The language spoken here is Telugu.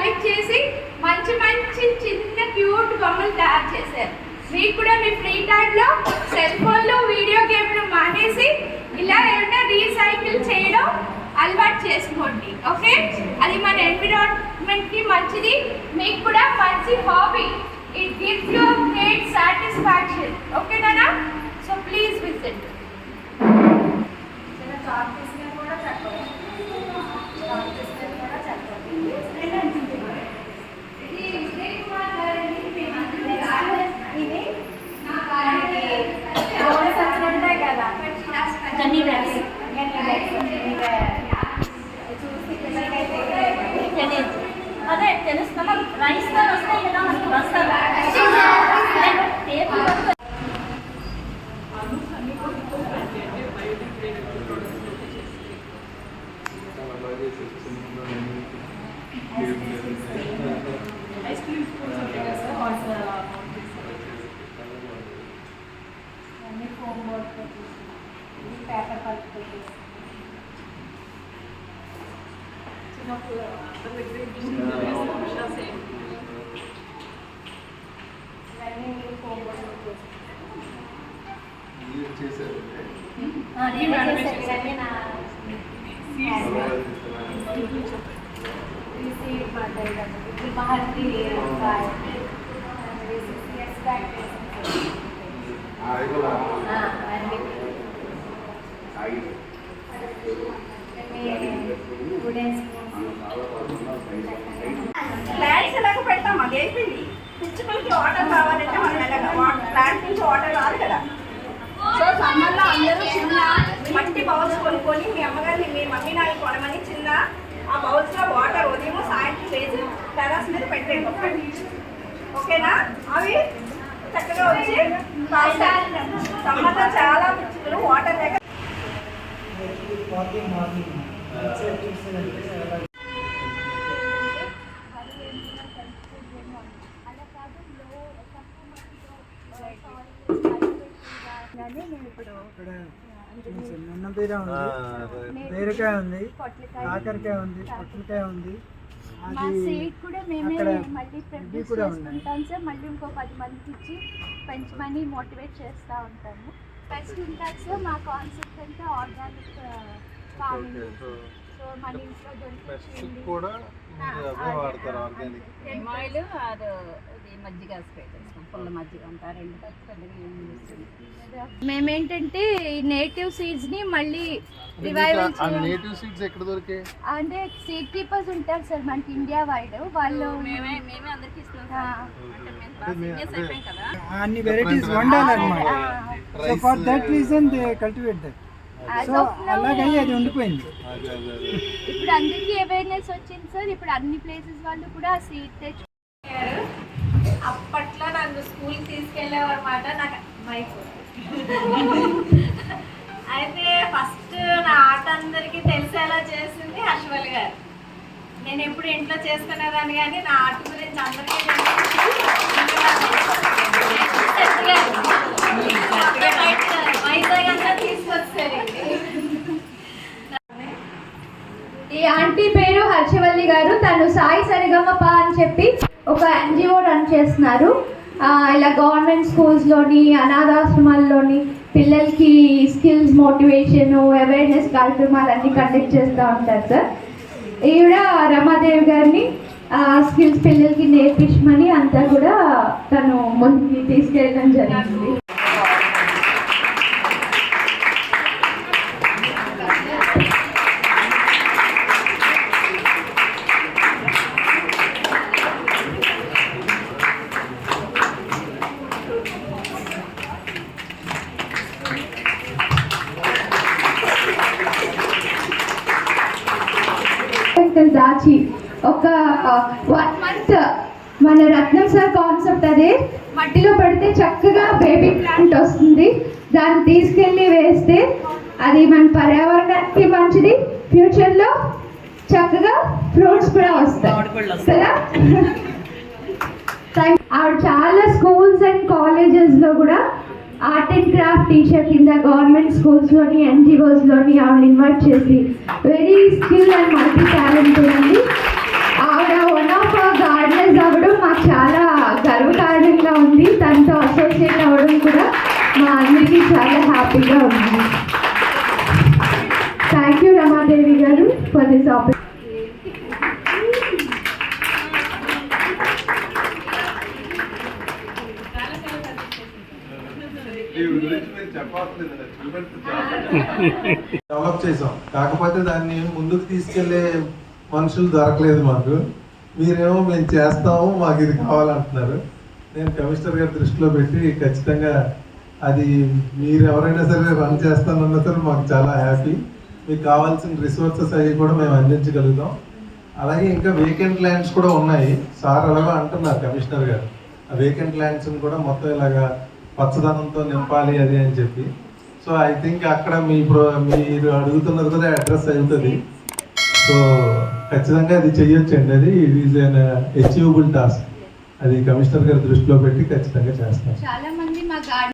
కలెక్ట్ చేసి మంచి మంచి చిన్న క్యూట్ బొమ్మలు తయారు చేశారు. మీకు కూడా మీ ఫ్రీ టైంలో సెల్ ఫోన్లో వీడియో గేమ్లు మానేసి ఇలా ఏమైనా రీసైకిల్ చేయడం అలవాటు చేసుకోండి. ఓకే, అది మన ఎన్విరాన్మెంట్కి మంచిది, మీకు కూడా మంచి hobby. It gives you great satisfaction. ఓకేనా? So please visit. అదే తెలుస్తున్నా రైస్ వస్తాయి కదా మనకు వస్తారు. ప్లాంట్స్ ఎలాగ పెడతాం, అది అయిపోయింది. పిచ్చుకలకి వాటర్ కావాలంటే మనం ఎలాగ ప్లాంట్ నుంచి వాటర్ రాదు కదా. సో సమ్మర్లో అందరూ చిన్న మట్టి బౌల్స్ కొనుక్కొని మీ అమ్మగారిని మీ మమ్మీ నాన్న కొనమని చిన్న ఆ బౌల్స్లో వాటర్ ఉదయం సాయంత్రం వేసి టెర్రస్ మీద పెట్టండి ఒక్కటి. ఓకేనా? అవి చక్కగా వచ్చి సమ్మర్లో చాలా పిచ్చుకలు వాటర్ లేక నిన్న బీర ఉంది, బీరకాయ ఉంది, కాకరకాయ ఉంది, పొట్లకాయ ఉంది. మా సీడ్ కూడా మేమే మళ్ళీ ప్రొడ్యూస్ చేసుకుంటాం సార్. మళ్ళీ ఇంకో 10 మందికి ఇచ్చి పెంచమని మోటివేట్ చేస్తూ ఉంటాము. ఫస్ట్ ఉంటుంది సార్ మా కాన్సెప్ట్ అంతా ఆర్గానిక్ ఫార్మింగ్. సో మన ఇంట్లో దొరికింది కూడా ఆయిల్ అది మజ్జిగ స్ప్రే చేస్తాం, పుల్ల మజ్జిగ అంతా 2 మేమేంటంటే ఈ నేటివ్ సీడ్స్ ని మళ్ళీ రివైవల్ నేటివ్ సీడ్స్ ఎక్కడ దొరికే అంటే సీడ్ కీపర్స్ ఉంటారు సార్ మనకి ఇండియా వైడ్. వాళ్ళు మేమే అందరికి ఇస్తున్నాం కదా, అన్ని వెరైటీస్ వండాలన్నమాట. So for that reason they cultivate that. So అలాగే అది ఉండిపోయింది. ఇప్పుడు అందరికీ అవేర్నెస్ వచ్చింది సార్. ఇప్పుడు అన్ని ప్లేసెస్ వాళ్ళు కూడా సీడ్ తెచ్చు. అప్పట్లో నన్ను స్కూల్కి తీసుకెళ్ళేవారన్నమాట. నాకు మైక్ అయితే ఫస్ట్ నా ఆట అందరికీ తెలిసేలా చేసింది హర్షవల్ గారు. నేను ఎప్పుడు ఇంట్లో చేసుకునేదాన్ని కానీ నా ఆట గురించి అందరికీ వైజాగ్ అంతా తీసుకొచ్చారు. ఈ ఆంటీ పేరు హర్షవల్లి గారు. తను సాయి సరిగమప అని చెప్పి ఒక ఎన్జిఓ రన్ చేస్తున్నారు. ఇలా గవర్నమెంట్ స్కూల్స్లోని అనాథాశ్రమాల్లోని పిల్లలకి స్కిల్స్ మోటివేషన్ అవేర్నెస్ కార్యక్రమాలన్నీ కండక్ట్ చేస్తూ ఉంటారు సార్. ఈవిడ రమాదేవి గారిని స్కిల్స్ పిల్లలకి నేర్పించమని అంతా కూడా తను ముందుకి తీసుకెళ్ళడం జరిగింది. దాచి ఒక 1 month మన రత్నం సార్ కాన్సెప్ట్ అదే. మట్టిలో పెడితే చక్కగా బేబీ ప్లాంట్ వస్తుంది. దాన్ని తీసుకెళ్ళి వేస్తే అది మన పర్యావరణానికి మంచిది. ఫ్యూచర్లో చక్కగా ఫ్రూట్స్ కూడా వస్తాయి కదా. ఆవిడ చాలా స్కూల్స్ అండ్ కాలేజెస్లో కూడా ఆర్ట్ అండ్ క్రాఫ్ట్ టీచర్ కింద గవర్నమెంట్ స్కూల్స్లోని ఎన్జిఓస్లోని ఆవిడ ఇన్వైట్ చేసి very skill and multi talent ఉంది. ఆవిడ వన్ ఆఫ్ గార్డెనర్స్ అవ్వడం మాకు చాలా గర్వకారణంగా ఉంది. తనతో అసోసియేట్ అవ్వడం కూడా మా అందరికీ చాలా హ్యాపీగా ఉంది. థ్యాంక్ యూ రమాదేవి గారు ఫర్ దిస్ ఆపర్చునిటీ. డెవలప్ చేసాం, కాకపోతే దాన్ని ముందుకు తీసుకెళ్లే మనుషులు దొరకలేదు మాకు. మీరేమో మేము చేస్తాము, మాకు ఇది కావాలంటున్నారు. నేను కమిషనర్ గారి దృష్టిలో పెట్టి ఖచ్చితంగా అది మీరు ఎవరైనా సరే రన్ చేస్తానన్నా సరే మాకు చాలా హ్యాపీ. మీకు కావాల్సిన రిసోర్సెస్ అవి కూడా మేము అందించగలుగుతాం. అలాగే ఇంకా వేకెంట్ ల్యాండ్స్ కూడా ఉన్నాయి. సార్ అలాగా అంటున్నారు కమిషనర్ గారు, ఆ వేకెంట్ ల్యాండ్స్ని కూడా మొత్తం ఇలాగా పచ్చదనంతో నింపాలి అది అని చెప్పి. సో ఐ థింక్ అక్కడ మీరు అడుగుతున్నది కూడా అడ్రస్ అవుతుంది. సో ఖచ్చితంగా అది చెయ్యొచ్చండి. అది it is an achievable task. అది కమిషనర్ గారి దృష్టిలో పెట్టి ఖచ్చితంగా చేస్తాం. చాలా మంది మా గార్డెన్